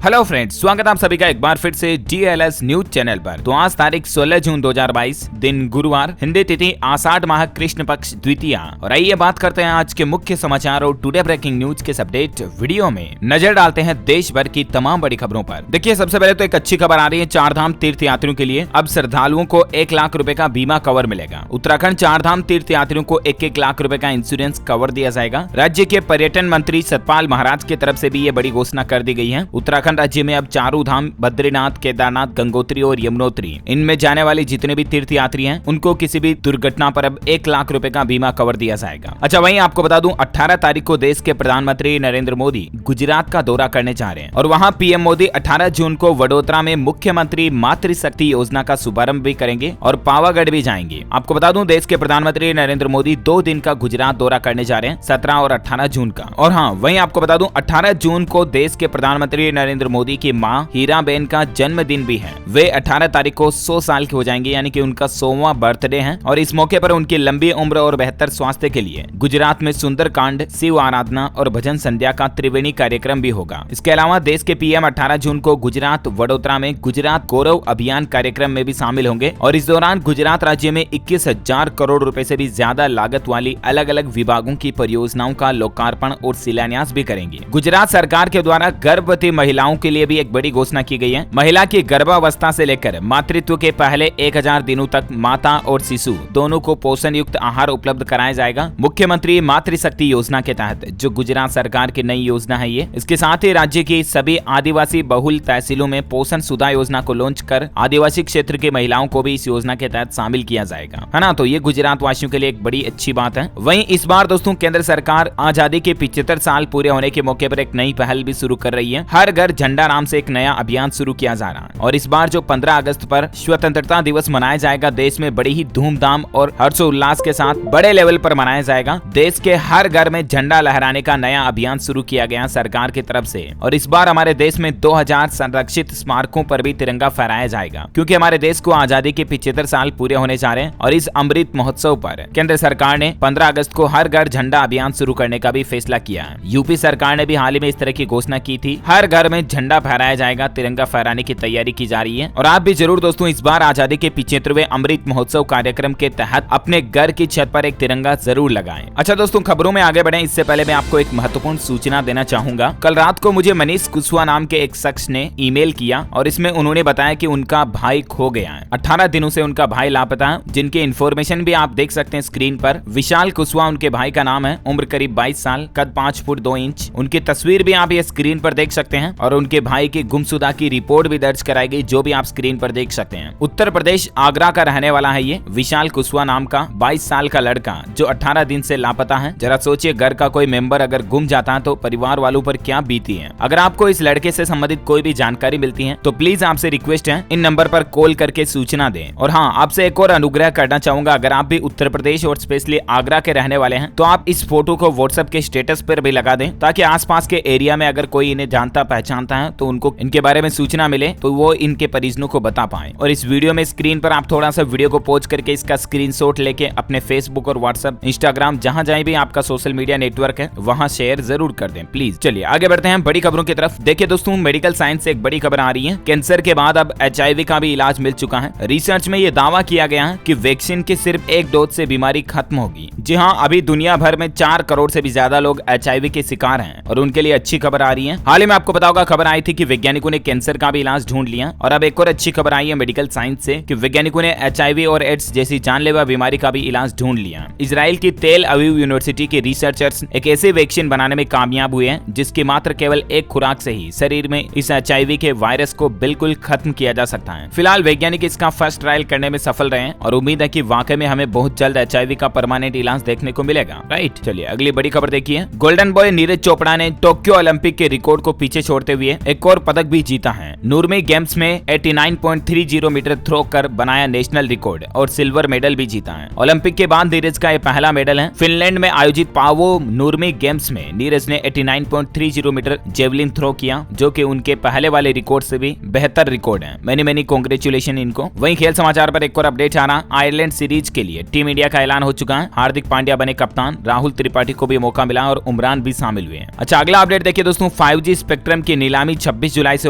Hello friends, स्वागत आप सभी का एक बार फिर से DLS न्यूज चैनल पर। तो आज तारीख 16 जून 2022 दिन गुरुवार, हिंदी तिथि आषाढ़ माह कृष्ण पक्ष द्वितीया। और आइए बात करते हैं आज के मुख्य समाचार और टुडे ब्रेकिंग न्यूज के अपडेट वीडियो में नजर डालते हैं देश भर की तमाम बड़ी खबरों पर। देखिए, सबसे पहले तो एक अच्छी खबर आ रही है चार धाम तीर्थ यात्रियों के लिए। अब श्रद्धालुओं को 1 लाख रुपए का बीमा कवर मिलेगा। उत्तराखंड चार धाम तीर्थ यात्रियों को 1-1 लाख रुपए का इंश्योरेंस कवर दिया जाएगा। राज्य के पर्यटन मंत्री सतपाल महाराज की तरफ से भी ये बड़ी घोषणा कर दी गई है। उत्तराखंड राज्य में अब चारों धाम बद्रीनाथ, केदारनाथ, गंगोत्री और यमुनोत्री, इनमें जाने वाले जितने भी तीर्थ यात्री हैं उनको किसी भी दुर्घटना पर अब 1 लाख रुपए का बीमा कवर दिया जाएगा। अच्छा, वहीं आपको बता दूं 18 तारीख को देश के प्रधानमंत्री नरेंद्र मोदी गुजरात का दौरा करने जा रहे हैं और वहां पीएम मोदी 18 जून को वडोदरा में मुख्यमंत्री मातृशक्ति योजना का शुभारंभ भी करेंगे और पावागढ़ भी जाएंगे। आपको बता दूं देश के प्रधानमंत्री नरेंद्र मोदी 2 दिन का गुजरात दौरा करने जा रहे हैं, 17 और 18 जून का। और हाँ, वहीं आपको बता दूं 18 जून को देश के प्रधानमंत्री नरेंद्र मोदी की मां हीराबेन का जन्मदिन भी है। वे 18 तारीख को 100 साल के हो जाएंगे, यानी कि उनका 100वां बर्थडे है। और इस मौके पर उनकी लंबी उम्र और बेहतर स्वास्थ्य के लिए गुजरात में सुंदरकांड, शिव आराधना और भजन संध्या का त्रिवेणी कार्यक्रम भी होगा। इसके अलावा देश के पीएम 18 जून को गुजरात वडोदरा में गुजरात गौरव अभियान कार्यक्रम में भी शामिल होंगे और इस दौरान गुजरात राज्य में 21,000 करोड़ रुपए से भी ज्यादा लागत वाली अलग अलग विभागों की परियोजनाओं का लोकार्पण और शिलान्यास भी करेंगे। गुजरात सरकार के द्वारा गर्भवती महिलाओं के लिए भी एक बड़ी घोषणा की गई है। महिला की गर्भावस्था से लेकर मातृत्व के पहले 1000 दिनों तक माता और शिशु दोनों को पोषण युक्त आहार उपलब्ध कराया जाएगा। मुख्यमंत्री मातृशक्ति योजना के तहत जो गुजरात सरकार की नई योजना है ये, इसके साथ ही राज्य की सभी आदिवासी बहुल तहसीलों में पोषण सुधा योजना को लॉन्च कर आदिवासी क्षेत्र की महिलाओं को भी इस योजना के तहत शामिल किया जाएगा, है ना। तो ये गुजरात वासियों के लिए एक बड़ी अच्छी बात है। वहीं इस बार दोस्तों केंद्र सरकार आजादी के 75 साल पूरे होने के मौके पर एक नई पहल भी शुरू कर रही है। हर घर झंडा नाम से एक नया अभियान शुरू किया जा रहा है और इस बार जो 15 अगस्त पर स्वतंत्रता दिवस मनाया जाएगा, देश में बड़ी ही धूमधाम और हर्षोल्लास के साथ बड़े लेवल पर मनाया जाएगा। देश के हर घर में झंडा लहराने का नया अभियान शुरू किया गया सरकार की तरफ से और इस बार हमारे देश में 2000 संरक्षित स्मारकों पर भी तिरंगा फहराया जाएगा, क्योंकि हमारे देश को आजादी के 75 साल पूरे होने जा रहे हैं। और इस अमृत महोत्सव पर केंद्र सरकार ने 15 अगस्त को हर घर झंडा अभियान शुरू करने का भी फैसला किया है। यूपी सरकार ने भी हाल ही में इस तरह की घोषणा की थी। हर घर में झंडा फहराया जाएगा, तिरंगा फहराने की तैयारी की जा रही है। और आप भी जरूर दोस्तों इस बार आजादी के 75वें अमृत महोत्सव कार्यक्रम के तहत अपने घर की छत पर एक तिरंगा जरूर लगाएं। अच्छा दोस्तों, खबरों में आगे बढ़ें इससे पहले मैं आपको एक महत्वपूर्ण सूचना देना चाहूंगा। कल रात को मुझे मनीष कुशवाहा नाम के एक शख्स ने ईमेल किया और इसमें उन्होंने बताया कि उनका भाई खो गया है। 18 दिनों से उनका भाई लापता है, जिनकी इन्फॉर्मेशन भी आप देख सकते हैं स्क्रीन पर। विशाल कुशवाहा उनके भाई का नाम है, उम्र करीब 22 साल, कद 5 फुट 2 इंच। उनकी तस्वीर भी आप ये स्क्रीन पर देख सकते हैं और उनके भाई की गुमशुदा की रिपोर्ट भी दर्ज कराई गई, जो भी आप स्क्रीन पर देख सकते हैं। उत्तर प्रदेश आगरा का रहने वाला है ये विशाल कुशवाहा नाम का 22 साल का लड़का जो 18 दिन से लापता है। जरा सोचिए, घर का कोई मेंबर अगर गुम जाता है तो परिवार वालों पर क्या बीती है। अगर आपको इस लड़के से संबंधित कोई भी जानकारी मिलती है तो प्लीज आपसे रिक्वेस्ट है इन नंबर पर कॉल करके सूचना दें। और हाँ, आपसे एक और अनुग्रह करना चाहूंगा, अगर आप भी उत्तर प्रदेश और स्पेशली आगरा के रहने वाले हैं तो आप इस फोटो को व्हाट्सएप के स्टेटस पर भी लगा दें, ताकि आसपास के एरिया में अगर कोई इन्हें जानता पहचानता है तो उनको इनके बारे में सूचना मिले तो वो इनके परिजनों को बता पाए। और इस वीडियो में स्क्रीन पर आप थोड़ा सा वीडियो को पॉज करके इसका स्क्रीनशॉट लेके अपने फेसबुक और व्हाट्सएप, इंस्टाग्राम, जहां जहां भी आपका सोशल मीडिया नेटवर्क है वहां शेयर जरूर कर दें प्लीज। चलिए आगे बढ़ते हैं बड़ी खबरों की तरफ। देखिए दोस्तों, मेडिकल साइंस से एक बड़ी खबर आ रही है। कैंसर के बाद अब HIV का भी इलाज मिल चुका है। रिसर्च में ये दावा किया गया है कि वैक्सीन के सिर्फ एक डोज से बीमारी खत्म होगी। जी हाँ, अभी दुनिया भर में 4 करोड़ से भी ज्यादा लोग HIV के शिकार हैं और उनके लिए अच्छी खबर आ रही है। हाल ही में आपको पता होगा खबर आई थी कि वैज्ञानिकों ने कैंसर का भी इलाज ढूंढ लिया और अब एक और अच्छी खबर आई है मेडिकल साइंस से कि वैज्ञानिकों ने HIV और एड्स जैसी जानलेवा बीमारी का भी इलाज ढूंढ लिया। इजराइल की तेल अवीव यूनिवर्सिटी के रिसर्चर्स एक ऐसे वैक्सीन बनाने में कामयाब हुए हैं जिसकी मात्र केवल एक खुराक से ही शरीर में इस HIV के वायरस को बिल्कुल खत्म किया जा सकता है। फिलहाल वैज्ञानिक इसका फर्स्ट ट्रायल करने में सफल रहे हैं और उम्मीद है कि वाकई में हमें बहुत जल्द HIV का परमानेंट इलाज देखने को मिलेगा। राइट, चलिए अगली बड़ी खबर देखिए। गोल्डन बॉय नीरज चोपड़ा ने टोक्यो ओलंपिक के रिकॉर्ड को पीछे छोड़ते हुए एक और पदक भी जीता है। नूरमी गेम्स में 89.30 मीटर थ्रो कर बनाया नेशनल रिकॉर्ड और सिल्वर मेडल भी जीता है। ओलंपिक के बाद नीरज का यह पहला मेडल है। फिनलैंड में आयोजित पावो नूरमी गेम्स में नीरज ने 89.30 मीटर जेवलिन थ्रो किया, जो कि उनके पहले वाले रिकॉर्ड से भी बेहतर रिकॉर्ड है। मैनी कांग्रेचुलेशन इनको। वहीं खेल समाचार पर एक और अपडेट आ रहा। आयरलैंड सीरीज के लिए टीम इंडिया का ऐलान हो चुका है। हार्दिक पांड्या बने कप्तान, राहुल त्रिपाठी को भी मौका मिला और उमरान भी शामिल हुए हैं। अच्छा, अगला अपडेट देखिए दोस्तों, 5G स्पेक्ट्रम की नीलामी 26 जुलाई से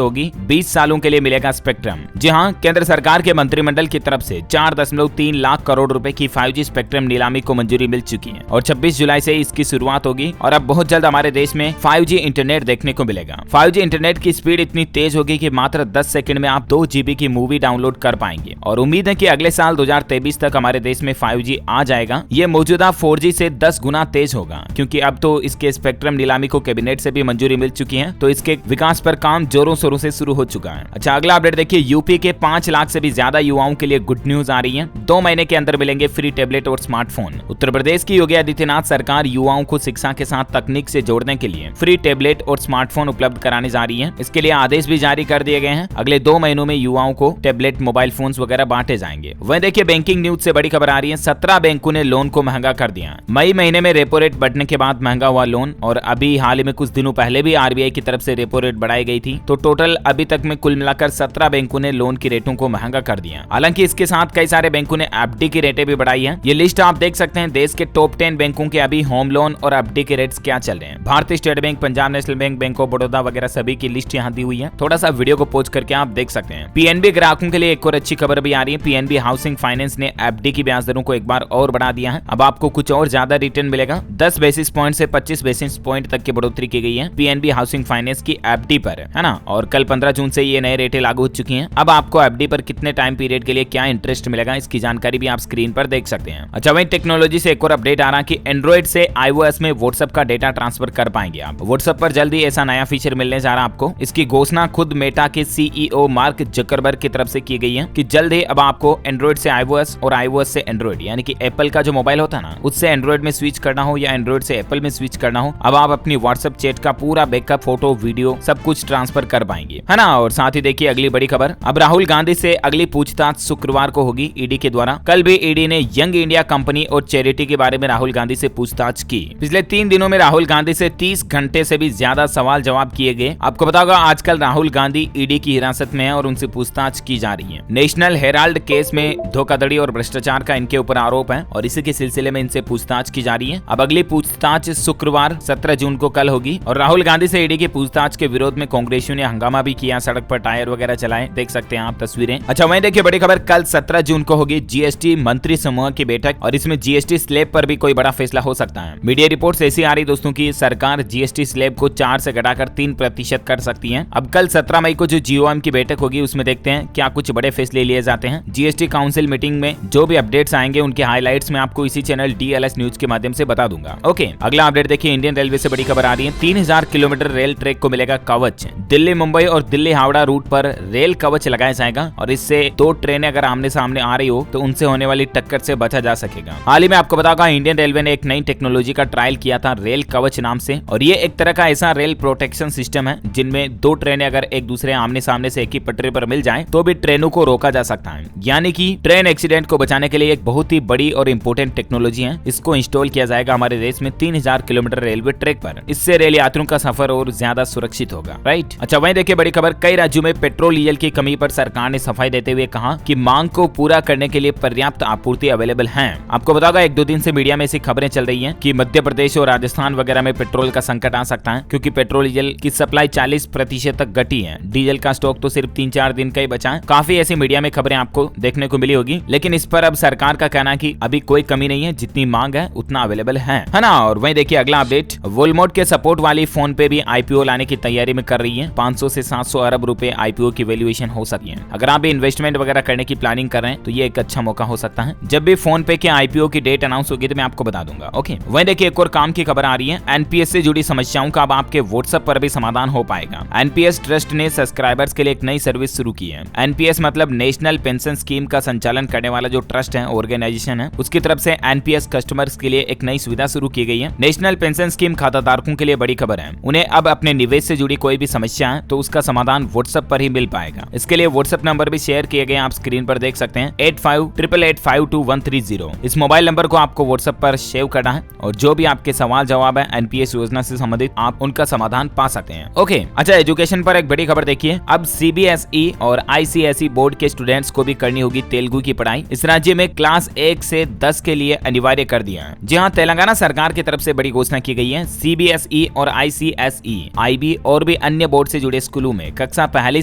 होगी। 20 सालों के लिए मिलेगा स्पेक्ट्रम। जी हाँ, केंद्र सरकार के मंत्रिमंडल की तरफ से 4.3 लाख करोड़ रुपए की 5G स्पेक्ट्रम नीलामी को मंजूरी मिल चुकी है और 26 जुलाई से इसकी शुरुआत होगी और अब बहुत जल्द हमारे देश में 5G इंटरनेट देखने को मिलेगा। 5G इंटरनेट की स्पीड इतनी तेज होगी कि मात्र 10 सेकंड में आप 2 GB की मूवी डाउनलोड कर पाएंगे और उम्मीद है कि अगले साल 2023 तक हमारे देश में 5G आ जाएगा। ये मौजूदा 4G से 10 गुना तेज होगा क्योंकि अब तो इसके स्पेक्ट्रम नीलामी को कैबिनेट से भी मंजूरी मिल चुकी है, तो इसके विकास पर काम जोरों शोरों से शुरू हो चुका है। अच्छा, अगला अपडेट देखिए, यूपी के 5 लाख से भी ज्यादा युवाओं के लिए गुड न्यूज आ रही है। 2 महीने के अंदर मिलेंगे फ्री टैबलेट और स्मार्टफोन। उत्तर प्रदेश की योगी आदित्यनाथ सरकार युवाओं को शिक्षा के साथ तकनीक से जोड़ने के लिए फ्री टैबलेट और स्मार्टफोन उपलब्ध कराने जा रही है। इसके लिए आदेश भी जारी कर दिए गए हैं। अगले 2 महीनों में युवाओं को टैबलेट, मोबाइल फोन्स वगैरह बांटे जाएंगे। वहीं देखिए, बैंकिंग न्यूज से बड़ी खबर आ रही है। 17 बैंकों ने लोन को महंगा कर दिया। मई महीने में रेपो रेट बढ़ने के बाद महंगा हुआ लोन और अभी हाल ही में कुछ दिनों पहले भी आरबीआई की तरफ से रेपो रेट बढ़ाई गई थी। तो टोटल अभी तक में कुल मिलाकर 17 बैंकों ने लोन की रेटों को महंगा कर दिया। हालांकि इसके साथ कई सारे बैंकों ने एफडी की रेटें भी बढ़ाई है। ये लिस्ट आप देख सकते हैं। देश के टॉप 10 बैंकों के अभी होम लोन और एफडी के रेट्स क्या चल रहे हैं। भारतीय state bank, Punjab national bank, bank of Baroda वगैरह सभी की लिस्ट यहाँ दी हुई है। थोड़ा सा वीडियो को पॉज करके आप देख सकते हैं। पीएनबी ग्राहकों के लिए एक और अच्छी खबर भी आ रही है। पीएनबी हाउसिंग फाइनेंस ने एफडी की ब्याज दरों को एक बार और बढ़ा दिया है। अब आपको कुछ और ज्यादा रिटर्न मिलेगा। 10 बेसिस पॉइंट से 25 बेसिस पॉइंट तक की बढ़ोतरी की गई है पीएनबी हाउसिंग फाइनेंस की एफडी पर, है ना। और कल 15 जून से ये नए रेटें लागू हो चुकी हैं। अब आपको एफडी पर कितने टाइम पीरियड के लिए क्या इंटरेस्ट मिलेगा, इसकी जानकारी भी आप स्क्रीन पर देख सकते हैं। अच्छा, वहीं टेक्नोलॉजी से एक और अपडेट आ रहा कि एंड्रॉइड से iOS में व्हाट्सएप का डेटा ट्रांसफर कर पाएंगे आप। व्हाट्सएप पर जल्दी ऐसा नया फीचर मिलने जा रहा है आपको। इसकी घोषणा खुद मेटा के सीईओ मार्क जकरबर्ग की तरफ से की गई है कि जल्द ही अब आपको एंड्रॉइड से iOS और iOS से एंड्रॉइड, यानी कि एप्पल का जो मोबाइल होता है ना, उससे एंड्रॉइड में स्विच करना हो या एंड्रॉइड से एप्पल में स्विच करना हो, अब आप अपनी व्हाट्सएप चैट का पूरा बैकअप, फोटो, वीडियो सब कुछ ट्रांसफर कर पाएंगे, है ना। और साथ ही देखिए अगली बड़ी खबर, अब राहुल गांधी से अगली पूछताछ शुक्रवार को होगी ईडी के द्वारा। कल भी ईडी ने यंग इंडिया कंपनी और चैरिटी के बारे में राहुल गांधी से पूछताछ की। पिछले 3 दिनों में राहुल गांधी से 30 घंटे से भी ज्यादा सवाल जवाब किए गए। आपको पता होगा आजकल राहुल गांधी ईडी की हिरासत में है और उनसे पूछताछ की जा रही है। नेशनल हेराल्ड केस में धोखाधड़ी और भ्रष्टाचार का इनके ऊपर आरोप है और इसी के सिलसिले में इनसे पूछताछ की जा रही है। अब अगली पूछताछ शुक्रवार 17 जून को कल होगी और राहुल गांधी से ईडी की पूछताछ के विरोध में कांग्रेसियों ने हंगामा भी किया, सड़क पर टायर वगैरह चलाए, देख सकते हैं आप तस्वीरें। अच्छा, वहीं देखिए बड़ी खबर, कल 17 जून को होगी जीएसटी मंत्री समूह की बैठक और इसमें जीएसटी स्लैब पर भी कोई बड़ा फैसला हो सकता है। मीडिया रिपोर्ट्स ऐसी आ रही दोस्तों की सरकार जीएसटी स्लैब को 4 से घटाकर 3% कर सकती है। अब कल 17 मई को जो जीओएम की बैठक होगी उसमें देखते हैं क्या कुछ बड़े फैसले लिए जाते हैं। जीएसटी काउंसिल मीटिंग में जो भी अपडेट्स आएंगे उनके हाइलाइट्स में आपको इसी चैनल डीएलएस न्यूज के माध्यम से बता दूंगा। ओके, अगला अपडेट देखिए, इंडियन रेलवे से बड़ी खबर आ रही है। 3000 किलोमीटर रेल ट्रैक को मिलेगा कवच। दिल्ली मुंबई और दिल्ली हावड़ा रूट पर रेल कवच लगाया जाएगा और इससे 2 ट्रेनें अगर आमने सामने आ रही हो तो उनसे होने वाली टक्कर से बचा जा सकेगा। हाल ही में आपको बताऊंगा इंडियन रेलवे ने एक नई टेक्नोलॉजी का ट्रायल किया था रेल कवच नाम से, और ये एक तरह का ऐसा रेल प्रोटेक्शन सिस्टम है जिनमें 2 ट्रेनें अगर एक दूसरे आमने सामने से एक ही पटरी पर मिल जाएं तो भी ट्रेनों को रोका जा सकता है। यानी कि ट्रेन एक्सीडेंट को बचाने के लिए एक बहुत ही बड़ी और इंपोर्टेंट टेक्नोलॉजी है। इसको इंस्टॉल किया जाएगा हमारे देश में 3000 किलोमीटर रेलवे ट्रैक पर। इससे रेल यात्रियों का सफर और ज्यादा सुरक्षित होगा, राइट। अच्छा, वहीं देखिए बड़ी खबर, कई राज्यों में पेट्रोल डीजल की कमी पर सरकार ने सफाई देते हुए कहा कि मांग को पूरा करने के लिए पर्याप्त आपूर्ति अवेलेबल है। आपको बताओगा 1-2 दिन से मीडिया में ऐसी खबरें चल रही हैं कि मध्य प्रदेश और राजस्थान वगैरह में पेट्रोल का संकट आ सकता है क्योंकि पेट्रोल डीजल की सप्लाई 40% तक घटी है। डीजल का स्टॉक तो सिर्फ 3-4 दिन का ही बचा है। काफी ऐसी मीडिया में खबरें आपको देखने को मिली होगी, लेकिन इस पर अब सरकार का कहना है कि अभी कोई कमी नहीं है, जितनी मांग है उतना अवेलेबल है ना। और वहीं देखिए अगला अपडेट, वोलमार्ट के सपोर्ट वाली फोन पे भी आईपीओ लाने की तैयारी में कर रही है। 500 से 700 अरब रुपए आईपीओ की वैल्यूएशन हो सकती है। अगर आप भी इन्वेस्टमेंट वगैरह करने की प्लानिंग कर रहे हैं तो ये एक अच्छा मौका हो सकता है। जब भी फोन पे के आईपीओ की डेट अनाउंस होगी तो मैं आपको बता दूंगा। ओके, वहीं देखिए एक और काम की खबर आ रही है। एनपीएस से जुड़ी समस्याओं का अब आपके व्हाट्सएप पर भी समाधान हो पाएगा। एनपीएस ट्रस्ट ने सब्सक्राइबर्स के लिए एक नई सर्विस शुरू की है। एनपीएस मतलब नेशनल पेंशन स्कीम का संचालन करने वाला जो ट्रस्ट है, ऑर्गेनाइजेशन है, उसकी तरफ से एनपीएस कस्टमर्स के लिए एक नई सुविधा शुरू की गई है। नेशनल पेंशन स्कीम खाताधारकों के लिए बड़ी खबर है। उन्हें अब अपने निवेश से जुड़ी कोई भी समस्या है तो उसका समाधान व्हाट्सएप पर ही मिल पाएगा। इसके लिए व्हाट्सएप नंबर भी शेयर किए गए, आप स्क्रीन पर देख सकते हैं, 8588852130। इस मोबाइल नंबर को आपको व्हाट्सएप पर सेव करना है और जो भी आपके सवाल जवाब है एनपीएस योजना से संबंधित आप उनका समाधान पा सकते हैं। ओके, अच्छा, एजुकेशन पर एक बड़ी खबर देखिए। अब सीबीएसई और आईसीएसई बोर्ड के स्टूडेंट्स को भी करनी होगी तेलुगु की पढ़ाई। इस राज्य में क्लास 1 से 10 के लिए अनिवार्य कर दिया है। जी हाँ, तेलंगाना सरकार की तरफ से बड़ी घोषणा की गई है। सीबीएसई और आईसीएसई, आईबी और भी भी अन्य बोर्ड से जुड़े स्कूलों में कक्षा पहली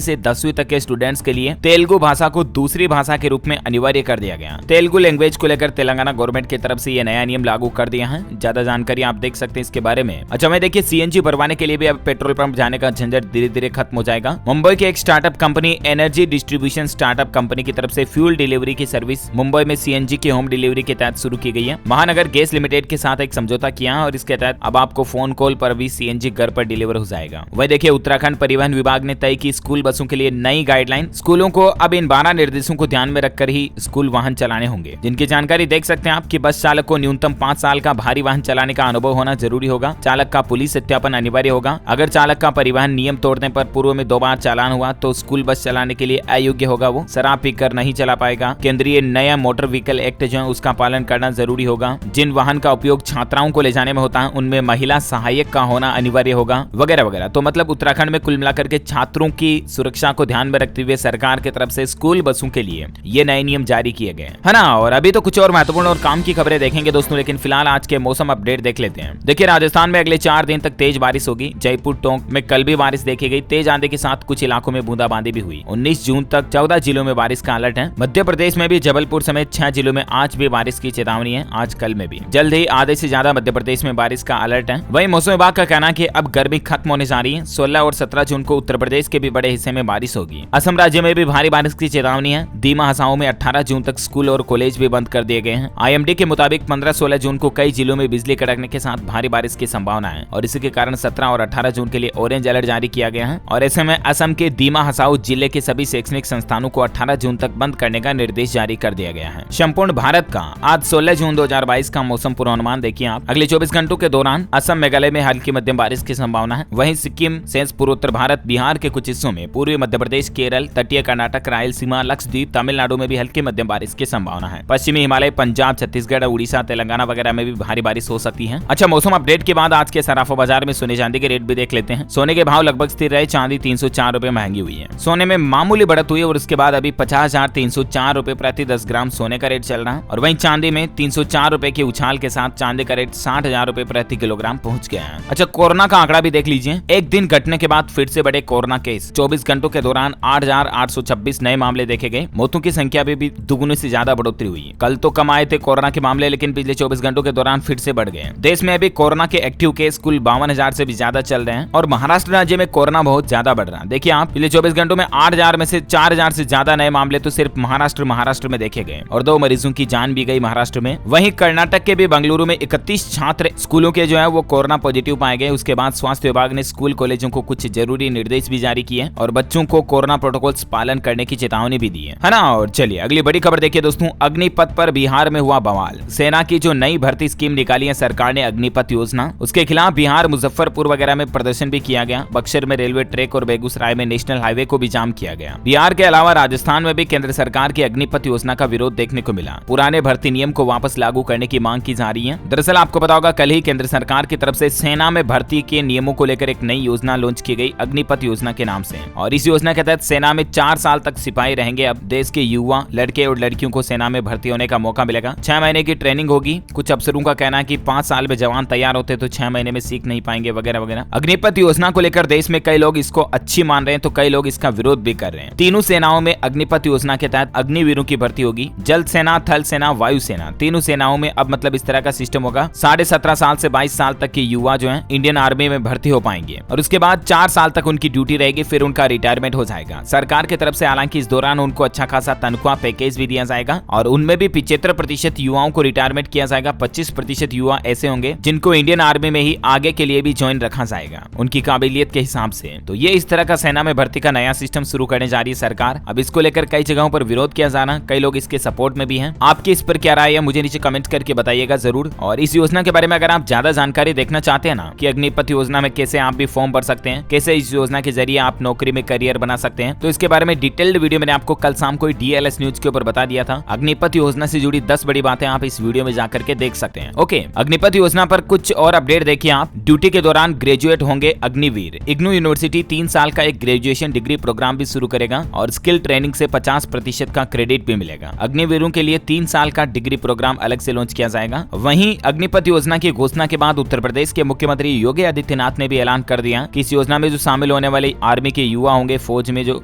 से 10वीं तक के स्टूडेंट्स के लिए तेलुगु भाषा को दूसरी भाषा के रूप में अनिवार्य कर दिया गया। तेलुगु लैंग्वेज को लेकर तेलंगाना गवर्नमेंट की तरफ से ये नया नियम लागू कर दिया है। ज्यादा जानकारी आप देख सकते हैं इसके बारे में। अच्छा, मैं देखिए सीएनजी भरवाने के लिए भी अब पेट्रोल पंप जाने का झंझट धीरे धीरे खत्म हो जाएगा। मुंबई के एक startup company energy distribution startup company की तरफ से फ्यूल डिलीवरी की सर्विस मुंबई में सीएनजी की होम डिलीवरी के तहत शुरू की गई है। महानगर गैस लिमिटेड के साथ एक समझौता किया है और इसके तहत अब आपको फोन कॉल पर भी सीएनजी घर पर डिलीवर हो जाएगा। वही देखिए उत्तराखंड परिवहन विभाग ने तय की स्कूल बसों के लिए नई गाइडलाइन। स्कूलों को अब इन 12 निर्देशों को ध्यान में रखकर ही स्कूल वाहन चलाने होंगे, जिनकी जानकारी देख सकते हैं आप कि बस चालक को न्यूनतम 5 साल का भारी वाहन चलाने का अनुभव होना जरूरी होगा। चालक का पुलिस सत्यापन अनिवार्य होगा। अगर चालक का परिवहन नियम तोड़ने पर पूर्व में 2 बार चालान हुआ तो स्कूल बस चलाने के लिए अयोग्य होगा। वो शराब पीकर नहीं चला पाएगा। केंद्रीय नया मोटर व्हीकल एक्ट जो है उसका पालन करना जरूरी होगा। जिन वाहन का उपयोग छात्राओं को ले जाने में होता है उनमें महिला सहायक का होना अनिवार्य होगा, वगैरह वगैरह। तो मतलब उत्तराखंड में कुल मिलाकर के छात्रों की सुरक्षा को ध्यान में रखते हुए सरकार की तरफ से स्कूल बसों के लिए ये नए नियम जारी किए गए है ना। और अभी तो कुछ और महत्वपूर्ण और काम की खबरें देखेंगे दोस्तों, लेकिन फिलहाल आज के मौसम अपडेट देख लेते हैं। देखिए राजस्थान में अगले 4 दिन तक तेज बारिश होगी। जयपुर टोंक में कल भी बारिश देखी गई। तेज आंधी के साथ कुछ इलाकों में बूंदाबांदी भी हुई। 19 जून तक 14 जिलों में बारिश का अलर्ट है। मध्य प्रदेश में भी जबलपुर समेत 6 जिलों में आज भी बारिश की चेतावनी है। आज कल में भी जल्द ही आधे से ज्यादा मध्य प्रदेश में बारिश का अलर्ट है। वहीं मौसम विभाग का कहना है कि अब गर्मी खत्म होने जा रही है। 16 और 17 जून को उत्तर प्रदेश के भी बड़े हिस्से में बारिश होगी। असम राज्य में भी भारी बारिश की चेतावनी है। दीमा हसाओं में 18 जून तक स्कूल और कॉलेज भी बंद कर दिए गए हैं। आईएमडी के मुताबिक 15-16 जून को कई जिलों में बिजली कड़कने के साथ भारी बारिश की संभावना है और इसी के कारण 17 और 18 जून के लिए ऑरेंज अलर्ट जारी किया गया है। और ऐसे में असम के दीमा हसाओ जिले के सभी शैक्षणिक संस्थानों को 18 जून तक बंद करने का निर्देश जारी कर दिया गया है। संपूर्ण भारत का आज 16 जून 2022 का मौसम पूर्वानुमान देखिए आप। अगले 24 घंटों के दौरान असम मेघालय में हल्की मध्यम बारिश की संभावना है। वहीं सिक्किम शेष पूर्वोत्तर भारत, बिहार के कुछ हिस्सों में, पूर्वी मध्य प्रदेश, केरल, तटीय कर्नाटक, रायलसीमा, लक्षद्वीप, तमिलनाडु में भी हल्की मध्यम बारिश की संभावना है। पश्चिमी हिमालय, पंजाब, छत्तीसगढ़, उड़ीसा, तेलंगाना वगैरह में भी भारी बारिश हो सकती है। अच्छा, मौसम अपडेट के बाद आज के सराफा बाजार में सोने चांदी के रेट भी देख लेते हैं। सोने के भाव लगभग स्थिर रहे। चांदी 304 रुपए महंगी हुई है। सोने में मामूली बढ़त हुई और उसके बाद अभी 50,304 रुपए प्रति 10 ग्राम सोने का रेट चल रहा है। और वहीं चांदी में 304 रुपए की उछाल के साथ चांदी का रेट 60,000 रुपए प्रति किलोग्राम पहुंच गया है। अच्छा, कोरोना का आंकड़ा भी देख लीजिए। एक दिन घटने के बाद फिर से बढ़े कोरोना केस। 24 घंटों के दौरान 8,826 नए मामले देखे गए। मौतों की संख्या में भी दुगुने से ज्यादा बढ़ोतरी हुई। कल तो कम आए थे कोरोना के मामले, लेकिन पिछले 24 घंटों के दौरान फिर से बढ़ गए। देश में अभी कोरोना के एक्टिव केस कुल 52,000 से भी ज्यादा चल रहे हैं और महाराष्ट्र राज्य में कोरोना बहुत ज्यादा बढ़ रहा है। देखिए आप, पिछले 24 घंटों में 8,000 में से 4,000 से ज्यादा नए मामले तो सिर्फ महाराष्ट्र में देखे गए और 2 मरीजों की जान भी गई महाराष्ट्र में। वहीं कर्नाटक के भी बेंगलुरु में 31 छात्र स्कूलों के जो है वो कोरोना पॉजिटिव पाए गए। उसके बाद स्वास्थ्य विभाग ने स्कूल कॉलेजों को कुछ जरूरी निर्देश भी जारी किए और बच्चों को कोरोना प्रोटोकॉल्स पालन करने की चेतावनी भी दी है ना। और चलिए अगली बड़ी खबर देखिए दोस्तों। अग्निपथ पर बिहार में हुआ बवाल। सेना की जो नई भर्ती स्कीम निकाली है सरकार ने, अग्निपथ योजना, उसके खिलाफ बिहार, मुजफ्फरपुर वगैरह में प्रदर्शन भी किया गया। बक्सर में रेलवे ट्रैक और बेगूसराय में नेशनल हाईवे को भी जाम किया गया। बिहार के अलावा राजस्थान में भी केंद्र सरकार की अग्निपथ योजना का विरोध देखने को मिला। पुराने भर्ती नियम को वापस लागू करने की मांग की जा रही है। दरअसल आपको पता होगा, कल ही केंद्र सरकार की तरफ से सेना में भर्ती के नियमों को लेकर एक नई योजना लॉन्च की गई, अग्निपथ योजना के नाम से। और इस योजना के तहत सेना में 4 साल तक सिपाही रहेंगे। अब देश के युवा लड़के और लड़कियों को सेना में भर्ती होने का मौका मिलेगा। 6 महीने की ट्रेनिंग होगी। कुछ अफसरों का कहना है कि 5 साल में जवान तैयार होते तो 6 महीने में सीख नहीं पाएंगे, वगैरह वगैरह। अग्निपथ योजना को लेकर देश में कई लोग इसको अच्छी मान रहे हैं तो कई लोग इसका विरोध भी कर रहे हैं। तीनों सेनाओं में अग्निपथ योजना के तहत अग्निवीरों की भर्ती होगी। जल सेना, थल सेना, वायु सेना, तीनों सेनाओं में अब मतलब इस तरह का सिस्टम होगा। 17.5 साल से 22 साल तक के युवा जो है इंडियन आर्मी में भर्ती हो पाएंगे और उसके बाद 4 साल तक उनकी ड्यूटी रहेगी, फिर उनका रिटायरमेंट हो जाएगा। सरकार की तरफ से हालांकि इस दौरान उनको अच्छा खासा तनख्वाह पैकेज भी दिया जाएगा और उनमें भी 75% युवाओं को रिटायरमेंट किया जाएगा। 25% युवा ऐसे होंगे जिनको इंडियन आर्मी में ही आगे के लिए भी ज्वाइन रखा जाएगा उनकी काबिलियत के हिसाब से। तो ये इस तरह का सेना में भर्ती का नया सिस्टम शुरू करने जा रही है सरकार। अब इसको लेकर कई जगहों पर विरोध किया जा रहा है, कई लोग इसके सपोर्ट में भी हैं। आपकी इस पर क्या राय है मुझे नीचे कमेंट करके बताइएगा जरूर। और इस योजना के बारे में अगर आप ज्यादा जानकारी देखना चाहते हैं ना कि अग्निपथ योजना में कैसे आप भी फॉर्म भर सकते हैं, कैसे इस योजना के जरिए आप नौकरी में करियर बना सकते हैं, तो इसके बारे में डिटेल्ड वीडियो मैंने आपको कल शाम को DLS न्यूज के ऊपर बता दिया था। अग्निपथ योजना से जुड़ी 10 बड़ी बातें आप इस वीडियो में जाकर के देख सकते हैं। ओके, अग्निपथ योजना पर कुछ और अपडेट देखिए आप। ड्यूटी के दौरान ग्रेजुएट होंगे अग्निवीर। इग्नू यूनिवर्सिटी 3 साल का एक ग्रेजुएशन डिग्री प्रोग्राम भी शुरू करेगा और स्किल ट्रेनिंग से 50% का क्रेडिट भी मिलेगा। अग्निवीरों के लिए 3 साल का डिग्री प्रोग्राम अलग से लॉन्च किया जाएगा। वहीं अग्निपथ योजना की घोषणा के बाद उत्तर प्रदेश के मुख्यमंत्री योगी आदित्यनाथ ने भी ऐलान कर दिया कि कि इस योजना में जो शामिल होने वाले आर्मी के युवा होंगे, फौज में जो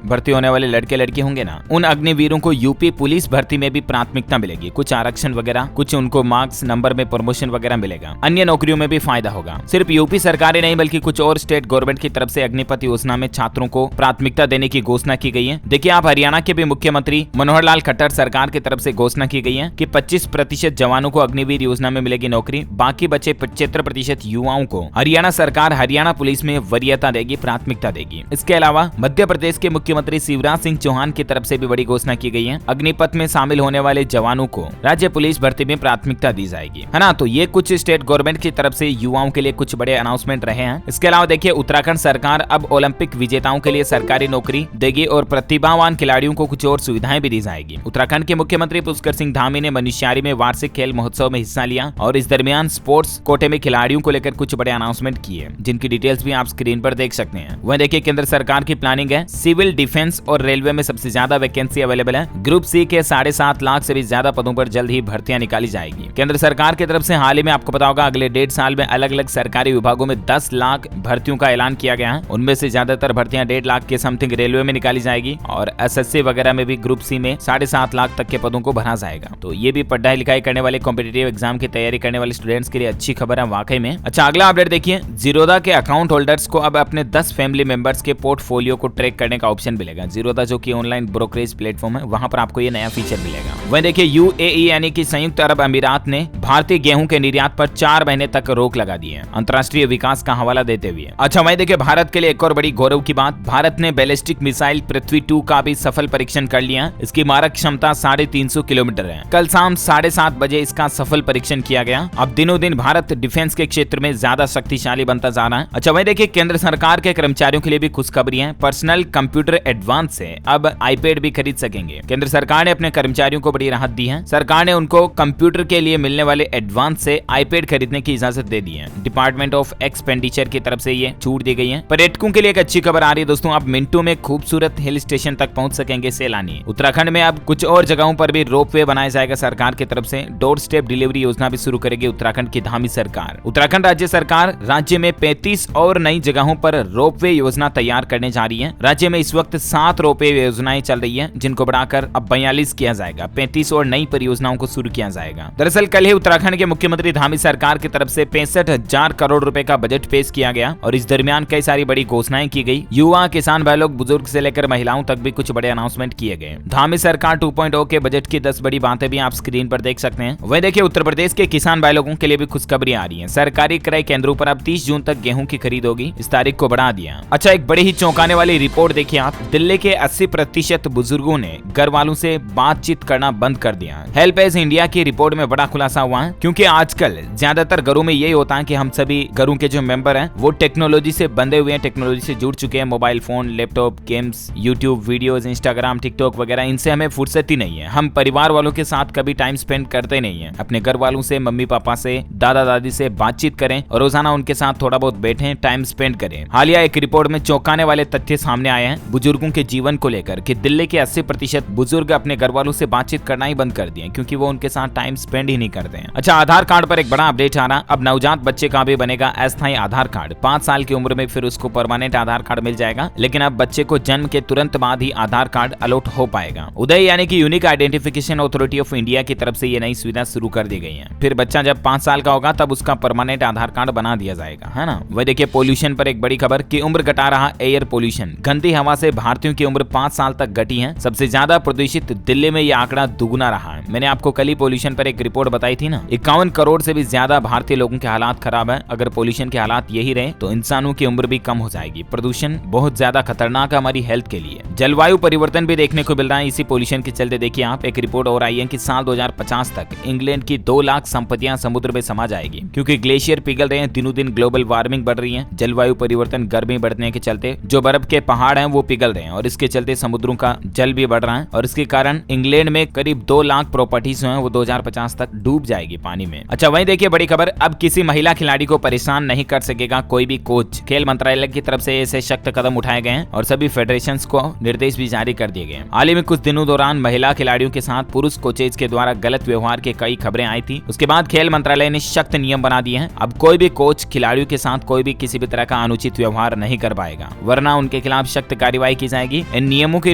भर्ती होने वाले लड़के लड़की होंगे ना, उन अग्निवीरों को यूपी पुलिस भर्ती में भी प्राथमिकता मिलेगी। कुछ आरक्षण वगैरह, कुछ उनको मार्क्स नंबर में प्रमोशन वगैरह मिलेगा। अन्य नौकरियों में भी फायदा होगा। सिर्फ यूपी सरकार ही नहीं बल्कि कुछ और स्टेट गवर्नमेंट की तरफ से अग्निपथ योजना में छात्रों को प्राथमिकता देने की घोषणा की गई है। देखिए आप, हरियाणा के भी मुख्यमंत्री मनोहर लाल खट्टर सरकार की तरफ से घोषणा की गई है कि 25% जवानों को अग्निवीर योजना में मिलेगी नौकरी, बाकी बचे 75% युवाओं को हरियाणा सरकार हरियाणा पुलिस में वरीयता देगी, प्राथमिकता देगी। इसके अलावा मध्य प्रदेश के मुख्यमंत्री शिवराज सिंह चौहान की तरफ से भी बड़ी घोषणा की गई है। अग्निपथ में शामिल होने वाले जवानों को राज्य पुलिस भर्ती में प्राथमिकता दी जाएगी, है ना। तो ये कुछ स्टेट गवर्नमेंट की तरफ से युवाओं के लिए कुछ बड़े अनाउंसमेंट रहे हैं। इसके अलावा देखिए, उत्तराखंड सरकार अब ओलंपिक विजेताओं के लिए सरकारी नौकरी देगी और प्रतिभावान खिलाड़ियों को कुछ और सुविधाएं भी दी जाएगी। उत्तराखंड के मुख्यमंत्री पुष्कर सिंह धामी ने मनुष्यारी में वार्षिक खेल महोत्सव में हिस्सा लिया और इस दरमियान स्पोर्ट्स कोटे में खिलाड़ियों को लेकर कुछ बड़े अनाउंसमेंट किए, जिनकी डिटेल्स भी आप स्क्रीन पर देख सकते हैं। वह देखिए, केंद्र सरकार की प्लानिंग है, सिविल डिफेंस और रेलवे में सबसे ज्यादा वैकेंसी अवेलेबल है। ग्रुप सी के 7.5 लाख से भी ज्यादा पदों पर जल्द ही भर्तियां निकाली जाएगी। केंद्र सरकार की तरफ से हाल ही में आपको पता होगा अगले 1.5 साल में अलग अलग सरकारी विभागों में 10 लाख भर्तियों का ऐलान किया गया है। उनमें से ज्यादातर भर्तियां 1.5 लाख के समथिंग रेलवे में निकाली जाएगी और एसएससी वगैरह में भी ग्रुप सी में 7.5 लाख तक के पदों को भरा जाएगा। तो ये भी पढ़ाई लिखाई करने वाले, कॉम्पिटिटिव एग्जाम की तैयारी करने वाले स्टूडेंट्स के लिए अच्छी खबर है वाकई में। अच्छा, अगला अपडेट देखिए, जीरोधा के अकाउंट होल्डर्स को अब अपने 10 फैमिली मेंबर्स के पोर्टफोलियो को ट्रैक करने का ऑप्शन मिलेगा। जीरोधा जो कि ऑनलाइन ब्रोकरेज प्लेटफॉर्म है, वहां पर आपको ये नया फीचर मिलेगा। वहीं देखिए, यूएई यानी कि संयुक्त अरब अमीरात ने भारतीय गेहूं के निर्यात पर 4 महीने तक रोक लगा दी है, अंतर्राष्ट्रीय विकास का हवाला देते हुए। अच्छा, वहीं देखिए, भारत के लिए एक और बड़ी गौरव की बात, भारत ने बैलिस्टिक मिसाइल पृथ्वी 2 का भी सफल परीक्षण कर लिया। इसकी मारक क्षमता 350 किलोमीटर है। कल शाम 7:30 बजे इसका सफल परीक्षण किया गया। अब दिनों दिन भारत डिफेंस के क्षेत्र में ज्यादा शक्तिशाली बनता जा रहा है। अच्छा, वहीं देखिए, केंद्र सरकार के कर्मचारियों के लिए भी खुशखबरी है। पर्सनल कंप्यूटर एडवांस से अब आईपैड भी खरीद सकेंगे। केंद्र सरकार ने अपने कर्मचारियों को बड़ी राहत दी है। सरकार ने उनको कंप्यूटर के लिए मिलने वाले एडवांस से आईपैड खरीदने की इजाजत दे दी है। डिपार्टमेंट ऑफ एक्सपेंडिचर की तरफ से ये छूट दी गई है। पर्यटकों के लिए एक अच्छी खबर आ रही है दोस्तों, अब मिनटों में खूबसूरत हिल स्टेशन तक पहुंच सकेंगे सैलानी। उत्तराखंड में अब कुछ और जगहों पर भी रोपवे बनाया जाएगा सरकार की तरफ से। डोर स्टेप डिलीवरी योजना भी शुरू करेगी उत्तराखंड की धामी सरकार। उत्तराखंड राज्य सरकार राज्य में 35 और नई जगहों पर रोपवे योजना तैयार करने जा रही है। राज्य में इस वक्त 7 रोपवे योजनाएं चल रही है, जिनको बढ़ाकर अब 42 किया जाएगा। 35 और नई परियोजनाओं को शुरू किया जाएगा। दरअसल कल ही उत्तराखंड के मुख्यमंत्री धामी सरकार की तरफ से 65,000 करोड़ रुपए का बजट पेश किया गया और इस दरमियान कई सारी बड़ी घोषणाएं की गई। युवा, किसान भाई लोग, बुजुर्ग से लेकर महिलाओं तक भी कुछ बड़े अनाउंसमेंट किए गए। धामी सरकार 2.0 के बजट की 10 बड़ी बातें भी आप स्क्रीन पर देख सकते हैं। वही देखिए, उत्तर प्रदेश के किसान भाई लोगों के लिए भी खुशखबरी आ रही है। सरकारी क्रय केंद्रों पर अब 30 जून तक गेहूं की खरीद होगी, इस तारीख को बढ़ा दिया। अच्छा, एक बड़ी ही चौंकाने वाली रिपोर्ट देखिए आप, दिल्ली के 80% बुजुर्गों ने घर वालों से बातचीत करना बंद कर दिया। हेल्पेज इंडिया की रिपोर्ट में बड़ा खुलासा हुआ है, क्योंकि आजकल ज्यादातर घरों में यही होता है कि हम सभी घरों के जो मेंबर हैं वो टेक्नोलॉजी से बंधे हुए हैं, टेक्नोलॉजी से जुड़ चुके हैं। Mobile phone, laptop, games, YouTube videos, Instagram, TikTok वगैरह, इनसे हमें फुर्सत ही नहीं है। हम परिवार वालों के साथ कभी टाइम स्पेंड करते नहीं है। अपने घर वालों से, मम्मी पापा से, दादा दादी से बातचीत करें और रोजाना उनके साथ थोड़ा बहुत बैठें, टाइम स्पेंड करें। हालिया एक रिपोर्ट में चौंकाने वाले तथ्य सामने आए हैं बुजुर्गों के जीवन को लेकर कि दिल्ली के 80% बुजुर्ग अपने घर वालों से बातचीत करना ही बंद कर दिए, क्योंकि वो उनके साथ टाइम स्पेंड ही नहीं करते हैं। अच्छा, आधार कार्ड पर एक बड़ा अपडेट आ रहा, अब नवजात बच्चे का भी बनेगा अस्थायी आधार कार्ड। 5 साल की उम्र में फिर उसको परमानेंट आधार कार्ड मिल जाएगा, लेकिन अब बच्चे को जन्म के तुरंत बाद ही आधार कार्ड अलॉट हो पाएगा। उदय यानी कि unique identification authority of India की तरफ से ये नई सुविधा शुरू कर दी गई है। फिर बच्चा जब 5 साल का होगा तब उसका परमानेंट आधार कार्ड बना दिया जाएगा, है ना। वह देखिए, पोल्यूशन पर एक बड़ी खबर कि उम्र घटा रहा एयर पोल्यूशन। गंदी हवा से भारतीयों की उम्र 5 साल तक घटी है। सबसे ज्यादा प्रदूषित दिल्ली में यह आंकड़ा दुगुना रहा है। मैंने आपको कल ही पोल्यूशन पर एक रिपोर्ट बताई थी ना, 51 करोड़ से भी ज्यादा भारतीय लोगों के हालात खराब है। अगर पोल्यूशन के हालात यही रहे तो इंसानों की उम्र भी कम हो जाएगी। प्रदूषण बहुत ज्यादा खतरनाक है हमारी हेल्थ के लिए। जलवायु परिवर्तन भी देखने को मिल रहा है इसी पोल्यूशन के चलते। देखिए आप, एक रिपोर्ट और आई है कि साल 2050 तक इंग्लैंड की 2 लाख संपत्तियां समुद्र में समा जाएगी, क्योंकि ग्लेशियर पिघल रहे हैं, दिनों दिन ग्लोबल वार्मिंग बढ़ रही है। जलवायु परिवर्तन, गर्मी बढ़ने के चलते जो बर्फ के पहाड़ हैं वो पिघल रहे हैं और इसके चलते समुद्रों का जल भी बढ़ रहा है और इसके कारण इंग्लैंड में करीब 2 लाख प्रॉपर्टीज हैं वो 2050 तक डूब जाएगी पानी में। अच्छा, वहीं देखिए बड़ी खबर, अब किसी महिला खिलाड़ी को परेशान नहीं कर सकेगा कोई भी कोच। खेल मंत्रालय की तरफ से ऐसे सख्त कदम उठाए गए हैं और सभी फेडरेशंस को निर्देश भी जारी कर दिए गए। हाल ही में कुछ दिनों दौरान महिला खिलाड़ियों के साथ पुरुष कोचेज के द्वारा गलत व्यवहार के कई खबरें आई थी। उसके बाद खेल मंत्रालय ने सख्त नियम बना दिए हैं। अब कोई भी कोच खिलाड़ियों के साथ कोई भी किसी भी तरह का अनुचित व्यवहार नहीं कर पाएगा, वरना उनके खिलाफ सख्त कार्रवाई की जाएगी। इन नियमों के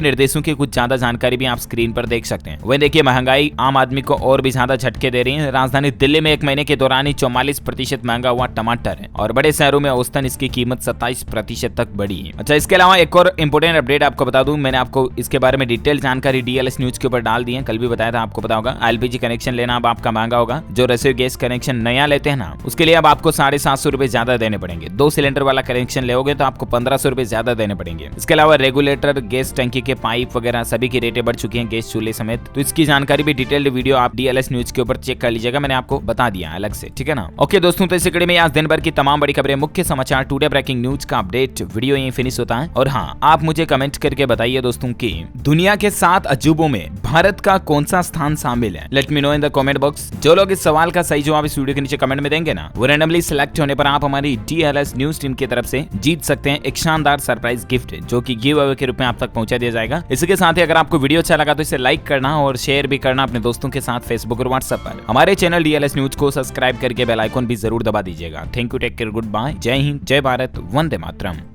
निर्देशों की कुछ ज्यादा जानकारी भी आप स्क्रीन पर देख सकते हैं। वही देखिए, महंगाई आम आदमी को और भी ज्यादा झटके दे रही है। राजधानी दिल्ली में एक महीने के दौरान ही 44% महंगा हुआ टमाटर है और बड़े शहरों में औसतन इसकी कीमत 27% तक बढ़ी है। अच्छा, इसके अलावा एक और इंपोर्टेंट अपडेट आपको बता दूं, मैंने आपको इसके बारे में डिटेल जानकारी DLS न्यूज के ऊपर डाल दी है। कल भी बताया था, आपको पता होगा। LPG कनेक्शन लेना अब आपका महंगा होगा। जो रसोई गैस कनेक्शन नया लेते हैं ना, उसके लिए अब आपको 750 रुपए ज्यादा देने पड़ेंगे। 2 सिलेंडर वाला कनेक्शन लेोगे तो आपको 1500 रुपए ज्यादा देने पड़ेंगे। इसके अलावा रेगुलेटर, गैस टंकी के पाइप वगैरह सभी की रेटें बढ़ चुकी हैं, गैस चूल्हे समेत। तो इसकी जानकारी भी डिटेल्ड वीडियो आप DLS न्यूज के ऊपर चेक कर लीजिएगा, मैंने आपको बता दिया अलग से, ठीक है ना। ओके दोस्तों, तो इस कड़ी में आज दिन भर की तमाम बड़ी खबरें, मुख्य समाचार, टुडे ब्रेकिंग न्यूज का अपडेट वीडियो यहीं फिनिश होता है। और हाँ, आप मुझे कमेंट करके बताइए दोस्तों कि दुनिया के 7 अजूबों में भारत का कौन सा स्थान शामिल है। Let me know in the comment box. जो लोग इस सवाल का सही जवाब इस वीडियो के नीचे कमेंट में देंगे ना, वो रैंडमली सिलेक्ट होने पर आप हमारी DLS न्यूज टीम की तरफ से जीत सकते हैं एक शानदार सरप्राइज गिफ्ट, जो कि गिव अवे के रूप में आप तक पहुंचा दिया जाएगा। इसके साथ ही अगर आपको वीडियो अच्छा लगा तो इसे लाइक करना और शेयर भी करना अपने दोस्तों के साथ फेसबुक और व्हाट्सएप पर। हमारे चैनल DLS न्यूज को सब्सक्राइब करके बेल आइकन भी जरूर दबा दीजिएगा। Thank you, take care, good bye, जय हिंद, जय भारत, वंदे मातरम।